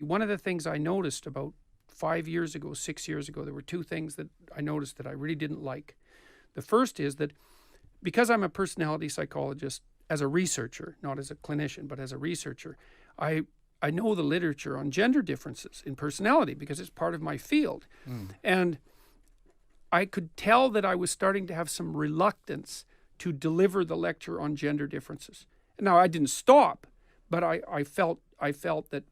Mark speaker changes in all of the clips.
Speaker 1: One of the things I noticed about 5 years ago, 6 years ago, there were two things that I noticed that I really didn't like. The first is that because I'm a personality psychologist, as a researcher, not as a clinician, but as a researcher, I know the literature on gender differences in personality because it's part of my field. And I could tell that I was starting to have some reluctance to deliver the lecture on gender differences. Now, I didn't stop, but I felt that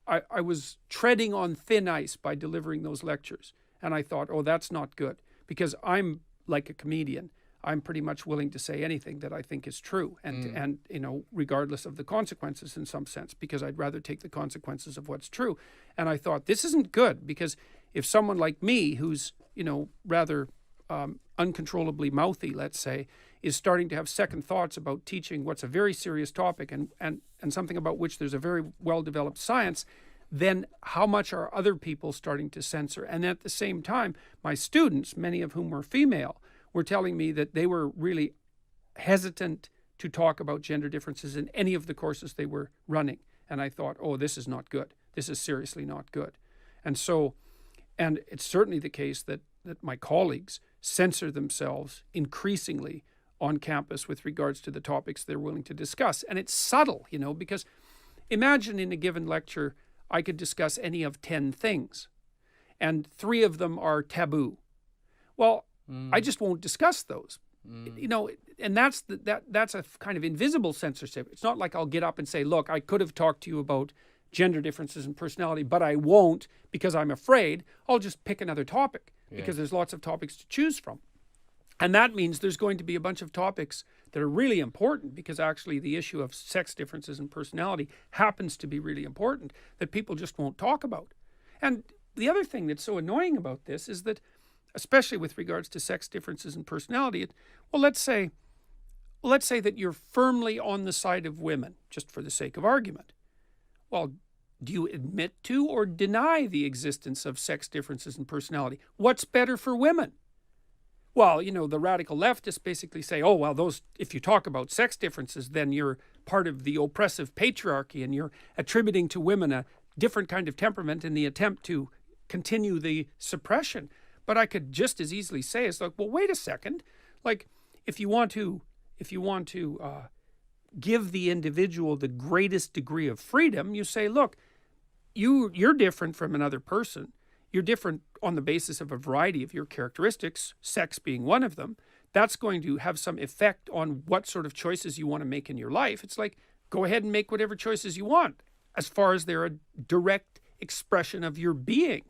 Speaker 1: I was treading on thin ice by delivering those lectures. And I thought, oh, that's not good, because I'm like a comedian. I'm pretty much willing to say anything that I think is true, and regardless of the consequences in some sense, because I'd rather take the consequences of what's true. And I thought, this isn't good, because if someone like me, who's, rather uncontrollably mouthy, let's say, is starting to have second thoughts about teaching what's a very serious topic and something about which there's a very well-developed science, then how much are other people starting to censor? And at the same time, my students, many of whom were female, were telling me that they were really hesitant to talk about gender differences in any of the courses they were running. And I thought, oh, this is not good. This is seriously not good. And it's certainly the case that my colleagues censor themselves increasingly on campus with regards to the topics they're willing to discuss. And it's subtle, because imagine in a given lecture, I could discuss any of 10 things, and 3 of them are taboo. Well, I just won't discuss those, and that's a kind of invisible censorship. It's not like I'll get up and say, look, I could have talked to you about gender differences in personality, but I won't because I'm afraid. I'll just pick another topic because there's lots of topics to choose from. And that means there's going to be a bunch of topics that are really important, because actually the issue of sex differences in personality happens to be really important, that people just won't talk about. And the other thing that's so annoying about this is that, especially with regards to sex differences in personality, let's say that you're firmly on the side of women, just for the sake of argument. Well, do you admit to or deny the existence of sex differences in personality? What's better for women? Well, the radical leftists basically say, oh, well, if you talk about sex differences, then you're part of the oppressive patriarchy and you're attributing to women a different kind of temperament in the attempt to continue the suppression. But I could just as easily say, it's like, well, wait a second. Like, if you want to give the individual the greatest degree of freedom, you say, look, you're different from another person. You're different on the basis of a variety of your characteristics, sex being one of them. That's going to have some effect on what sort of choices you want to make in your life. It's like, go ahead and make whatever choices you want, as far as they're a direct expression of your being.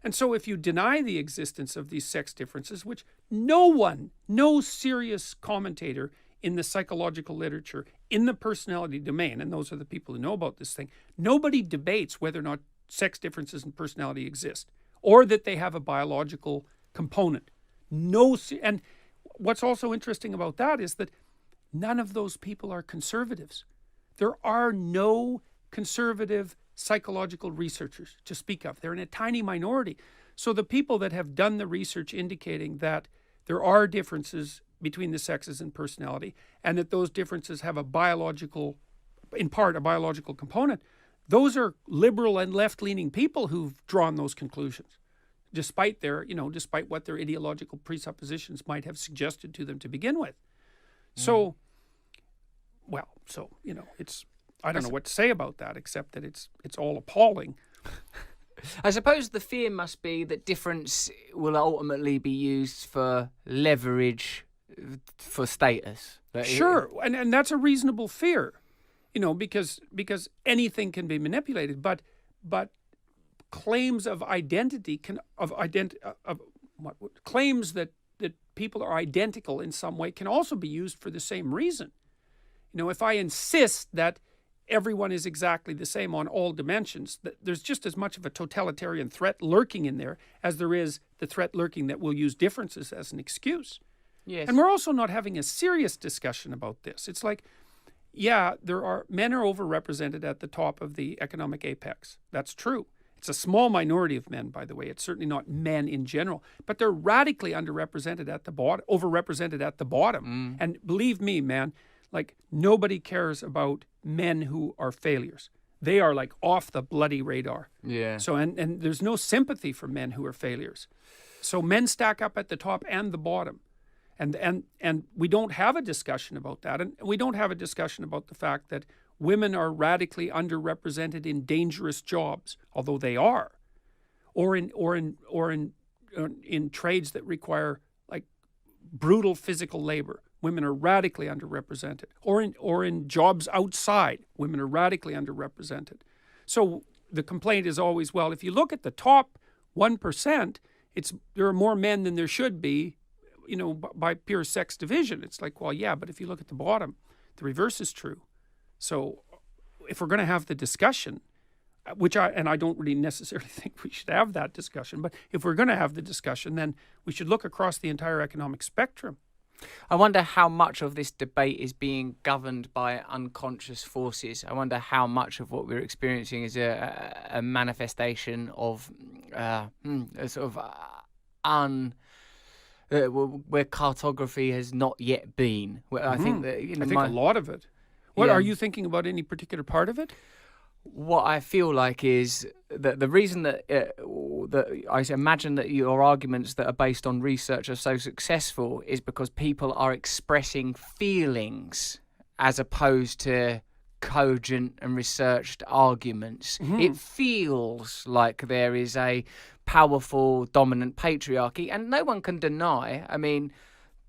Speaker 1: And so if you deny the existence of these sex differences, which no serious commentator in the psychological literature, in the personality domain, and those are the people who know about this thing, nobody debates whether or not sex differences in personality exist, or that they have a biological component. And what's also interesting about that is that none of those people are conservatives. There are no conservative psychological researchers to speak of. They're in a tiny minority. So the people that have done the research indicating that there are differences between the sexes in personality, and that those differences have in part a biological component, those are liberal and left-leaning people who've drawn those conclusions, despite what their ideological presuppositions might have suggested to them to begin with. So, it's, I don't know what to say about that, except that it's all appalling.
Speaker 2: I suppose the fear must be that difference will ultimately be used for leverage, for status.
Speaker 1: Sure, and that's a reasonable fear, because anything can be manipulated, but claims of identity claims that people are identical in some way can also be used for the same reason. If I insist that everyone is exactly the same on all dimensions, there's just as much of a totalitarian threat lurking in there as there is the threat lurking that we'll use differences as an excuse.
Speaker 2: Yes.
Speaker 1: And we're also not having a serious discussion about this. It's like, men are overrepresented at the top of the economic apex. That's true. It's a small minority of men, by the way. It's certainly not men in general, but they're radically overrepresented at the bottom. And believe me, man, like, nobody cares about men who are failures. they are like off the bloody radar.
Speaker 2: Yeah.
Speaker 1: So, and there's no sympathy for men who are failures. So men stack up at the top and the bottom. And we don't have a discussion about that. And we don't have a discussion about the fact that women are radically underrepresented in dangerous jobs, although they are, or in trades that require like brutal physical labor. Women are radically underrepresented, or in jobs outside, women are radically underrepresented. So the complaint is always, well, if you look at the top 1%, there are more men than there should be, by pure sex division. It's like, well, yeah, but if you look at the bottom, the reverse is true. So if we're going to have the discussion, I don't really necessarily think we should have that discussion, but if we're going to have the discussion, then we should look across the entire economic spectrum.
Speaker 2: I wonder how much of this debate is being governed by unconscious forces. I wonder how much of what we're experiencing is a manifestation of a sort of where cartography has not yet been. I think that
Speaker 1: a lot of it. What are you thinking about? Any particular part of it?
Speaker 2: What I feel like is that the reason that I imagine that your arguments that are based on research are so successful is because people are expressing feelings as opposed to cogent and researched arguments. It feels like there is a powerful, dominant patriarchy, and no one can deny,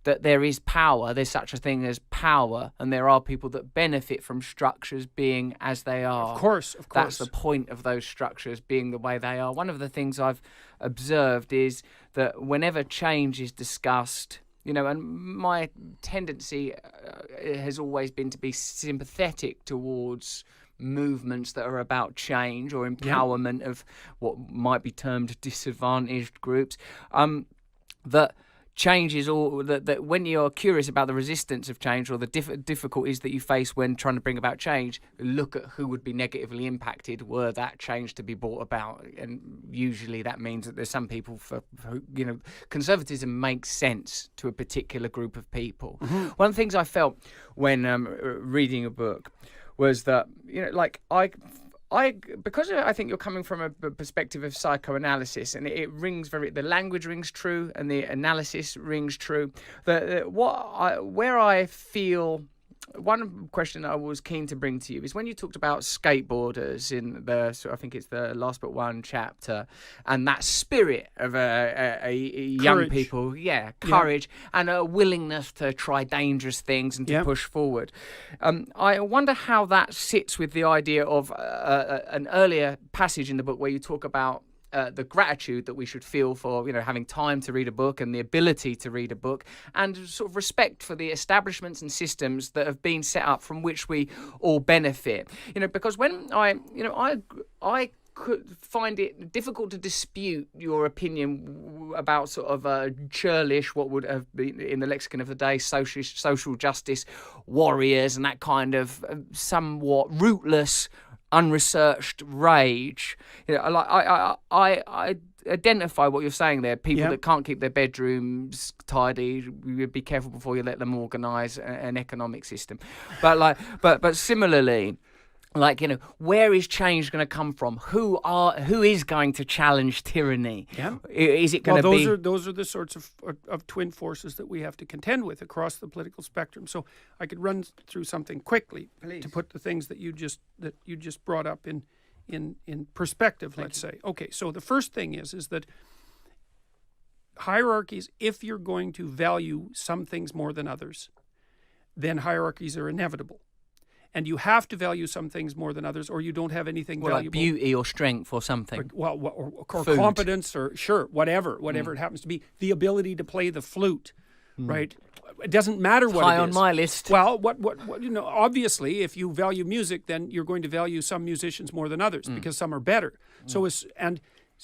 Speaker 2: that there is power. There's such a thing as power, and there are people that benefit from structures being as they are.
Speaker 1: Of course.
Speaker 2: That's the point of those structures being the way they are. One of the things I've observed is that whenever change is discussed, and my tendency has always been to be sympathetic towards movements that are about change or empowerment of what might be termed disadvantaged groups, that change is all that when you're curious about the resistance of change or the difficulties that you face when trying to bring about change, look at who would be negatively impacted were that change to be brought about. And usually that means that there's some people for conservatism makes sense to a particular group of people. One of the things I felt when reading a book was that, because I think you're coming from a perspective of psychoanalysis, and it rings the language rings true and the analysis rings true. Where I feel, one question I was keen to bring to you is when you talked about skateboarders in I think it's the last but one chapter, and that spirit of a young people, courage and a willingness to try dangerous things and to push forward. I wonder how that sits with the idea of an earlier passage in the book where you talk about the gratitude that we should feel for, having time to read a book and the ability to read a book, and sort of respect for the establishments and systems that have been set up from which we all benefit. Because when I could find it difficult to dispute your opinion about sort of churlish, what would have been in the lexicon of the day, social justice warriors, and that kind of somewhat rootless, unresearched rage. I identify what you're saying there. People that can't keep their bedrooms tidy, you be careful before you let them organise an economic system. But similarly, where is change going to come from? Who is going to challenge tyranny? Is it going to be?
Speaker 1: Those are the sorts of twin forces that we have to contend with across the political spectrum. So I could run through something quickly to put the things that you just brought up in perspective. Let's say. Okay, so the first thing is that hierarchies, if you're going to value some things more than others, then hierarchies are inevitable. And you have to value some things more than others, or you don't have anything valuable.
Speaker 2: Like beauty or strength or something.
Speaker 1: Or competence, or whatever it happens to be. The ability to play the flute, right? It doesn't matter what it is.
Speaker 2: High on my list.
Speaker 1: Well, obviously, if you value music, then you're going to value some musicians more than others because some are better. So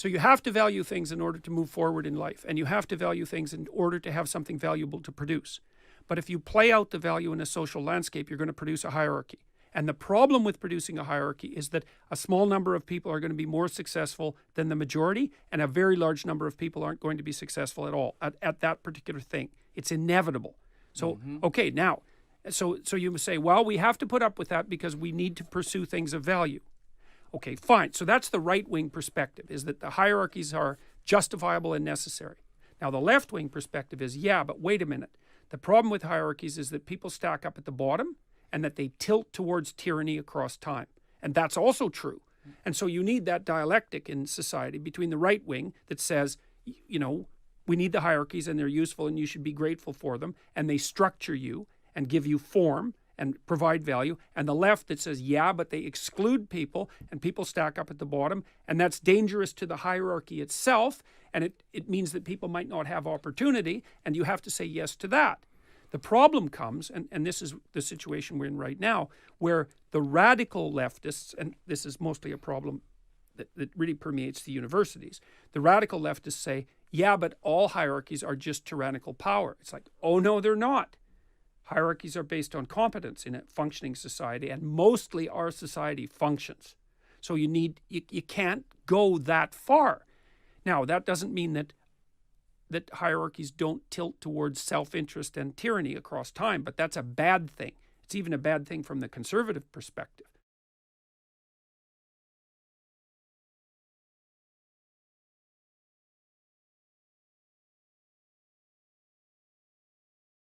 Speaker 1: you have to value things in order to move forward in life, and you have to value things in order to have something valuable to produce. But if you play out the value in a social landscape, you're going to produce a hierarchy. And the problem with producing a hierarchy is that a small number of people are going to be more successful than the majority, and a very large number of people aren't going to be successful at all at that particular thing. It's inevitable. So, okay, now, so you say, well, we have to put up with that because we need to pursue things of value. Okay, fine. So that's the right-wing perspective, is that the hierarchies are justifiable and necessary. Now, the left-wing perspective is, yeah, but wait a minute. The problem with hierarchies is that people stack up at the bottom and that they tilt towards tyranny across time. And that's also true. And so you need that dialectic in society between the right wing that says, you know, we need the hierarchies and they're useful and you should be grateful for them, and they structure you and give you form and provide value, and the left that says, yeah, but they exclude people and people stack up at the bottom, and that's dangerous to the hierarchy itself, and it means that people might not have opportunity, and you have to say yes to that. The problem comes, and this is the situation we're in right now, where the radical leftists, and this is mostly a problem that really permeates the universities, the radical leftists say, yeah, but all hierarchies are just tyrannical power. It's like, oh no, they're not. Hierarchies are based on competence in a functioning society, and mostly our society functions. So you can't go that far. Now, that doesn't mean that hierarchies don't tilt towards self-interest and tyranny across time, but that's a bad thing. It's even a bad thing from the conservative perspective.